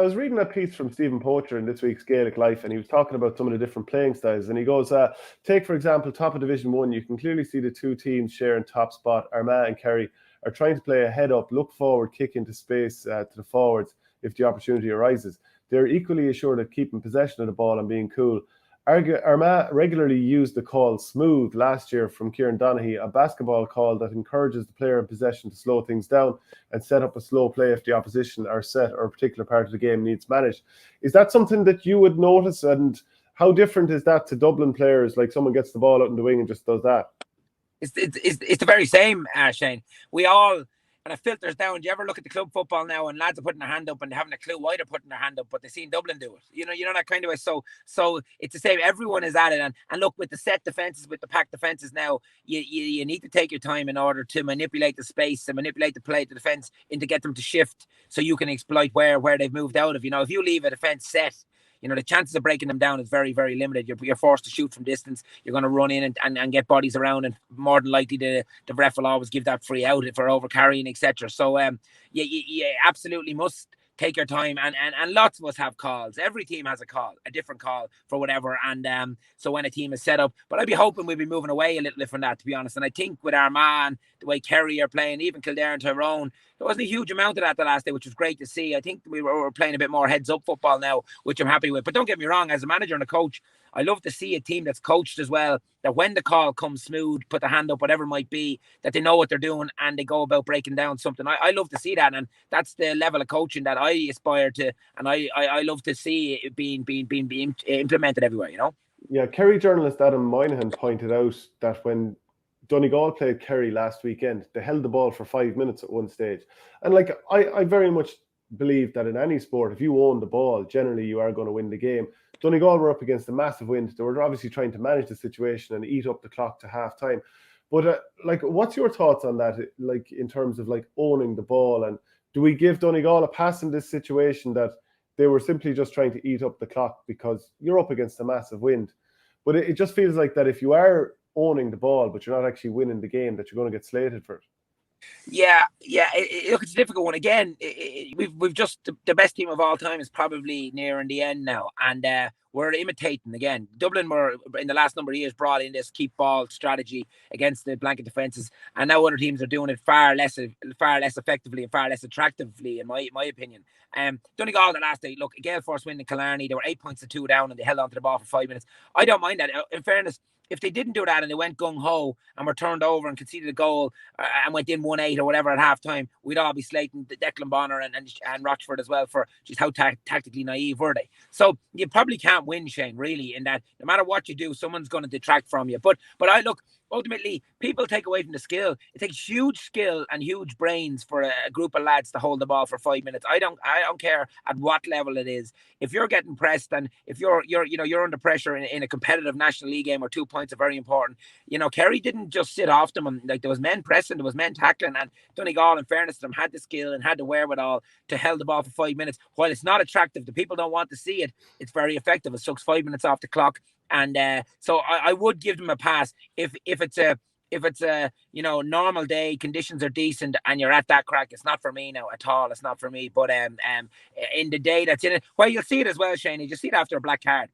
I was reading a piece from Stephen Poacher in this week's Gaelic Life, and he was talking about some of the different playing styles. And he goes, take for example, top of Division One. You can clearly see the two teams sharing top spot. Armagh and Kerry are trying to play a head up, look forward, kick into space to the forwards if the opportunity arises. They're equally assured of keeping possession of the ball and being cool. Armagh regularly used the call smooth last year from Kieran Donaghy, a basketball call that encourages the player in possession to slow things down and set up a slow play if the opposition are set or a particular part of the game needs managed. Is that something that you would notice, and how different is that to Dublin players, like someone gets the ball out in the wing and just does that? It's the very same, Shane. We all, and it filters down. Do you ever look at the club football now and lads are putting their hand up and they haven't a clue why they're putting their hand up, but they seen Dublin do it. You know that kind of way. So it's the same. Everyone is at it, and look, with the set defenses, with the packed defenses now, you need to take your time in order to manipulate the space and manipulate the play, the defense, and to get them to shift so you can exploit where they've moved out of. If you leave a defense set, the chances of breaking them down is very, very limited. You're forced to shoot from distance. You're going to run in and get bodies around, and more than likely the ref will always give that free out for over carrying, etc. So you absolutely must take your time, and lots of us have calls. Every team has a different call for whatever, and so when a team is set up, but I'd be hoping we'd be moving away a little bit from that, to be honest. And I think with Armagh, the way Kerry are playing, even Kildare and Tyrone, there wasn't a huge amount of that the last day, which was great to see. I think we were playing a bit more heads up football now, which I'm happy with. But don't get me wrong, as a manager and a coach, I love to see a team that's coached as well, that when the call comes smooth, put the hand up, whatever it might be, that they know what they're doing and they go about breaking down something. I love to see that, and that's the level of coaching that I aspire to, and I love to see it being implemented everywhere. Yeah, Kerry journalist Adam Moynihan pointed out that when Donegal played Kerry last weekend, they held the ball for 5 minutes at one stage. And I very much believe that in any sport, if you own the ball, generally you are going to win the game. Donegal were up against a massive wind. They were obviously trying to manage the situation and eat up the clock to half time. But what's your thoughts on that? In terms of owning the ball, and do we give Donegal a pass in this situation that they were simply just trying to eat up the clock because you're up against a massive wind? But it just feels like that if you are owning the ball, but you're not actually winning the game, that you're going to get slated for it. Yeah. Look, it's a difficult one. Again, we've just the best team of all time is probably nearing the end now, and we're imitating again. Dublin were in the last number of years brought in this keep ball strategy against the blanket defenses, and now other teams are doing it far less effectively and far less attractively, in my opinion. Donegal the last day, look, a gale force win in Killarney, they were 8 points to 2 down and they held onto the ball for 5 minutes. I don't mind that. In fairness, if they didn't do that and they went gung-ho and were turned over and conceded a goal and went in 1-8 or whatever at half-time, we'd all be slating Declan Bonner and Rochford as well for just how tactically naive were they. So you probably can't win, Shane, really, in that no matter what you do, someone's going to detract from you. But I look, ultimately, people take away from the skill. It takes huge skill and huge brains for a group of lads to hold the ball for 5 minutes. I don't care at what level it is. If you're getting pressed and if you're under pressure in a competitive National League game where 2 points are very important, Kerry didn't just sit off them. And there was men pressing, there was men tackling, and Donegal, in fairness to them, had the skill and had the wherewithal to hold the ball for 5 minutes. While it's not attractive, the people don't want to see it, it's very effective. It sucks 5 minutes off the clock. And so I would give them a pass if it's a normal day, conditions are decent, and you're at that crack. It's not for me now at all. It's not for me. But in the day that's in it, well, you'll see it as well, Shane. You see it after a black card.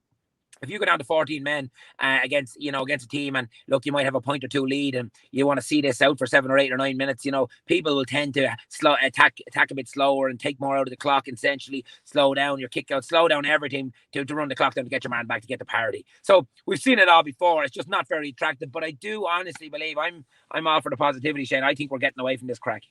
If you go down to 14 men against a team, and look, you might have a point or two lead, and you want to see this out for 7 or 8 or 9 minutes, people will tend to attack a bit slower and take more out of the clock. Essentially, slow down your kick out, slow down everything to run the clock down to get your man back to get the parity. So we've seen it all before. It's just not very attractive. But I do honestly believe I'm all for the positivity, Shane. I think we're getting away from this crack.